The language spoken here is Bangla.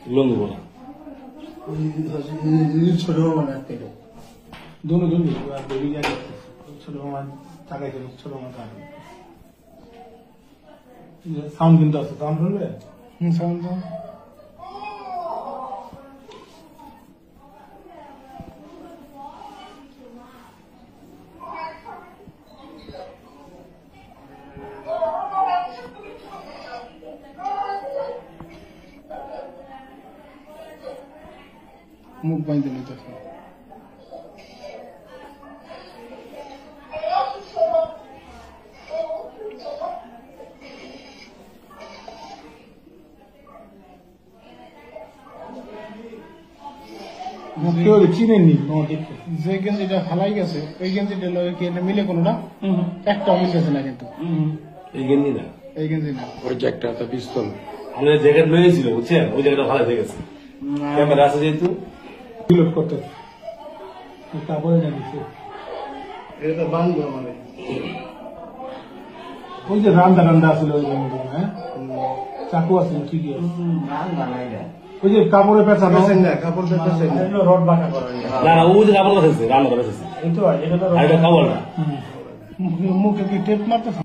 লঙ্গি বলা ছোট মামা একটা दोनों दोनों बेबी क्या ছোট মামা টাকা গেল ছোট মামা টাকা সাউন্ড কিন্তু আছে সাউন্ড শুনবে সাউন্ড মুখ বাইন্ধে নিতেছে কেউ চিনেননি যে গেঞ্জিটা হালাই গেছে ওই গেঞ্জিটা কি মিলে কোনোটা একটা মিলতেছে না কিন্তু এই গেঞ্জি না এই গেঞ্জি না ওই যে একটা পিস্তল আমি জ্যাকেট লয়েছিল বুঝছেন ওই জায়গাটা ভালো হয়ে গেছে ক্যামেরা আছে যেহেতু রিলোড করতে তারপরে জানিস এটা বান্ধব মানে ওই যে রান্দা আছিল ওই জন্য হ্যাঁ চাকু আছে ঠিকই আছে ওই যে কাপড়ে পেঁচানো কাপড় পেঁচাছেন রড বাঁকা করা না ওই যে কাপড় আছে রান্না করা আছে এই তো এটা কাপড় না মুখে কি টেপ মারতেছে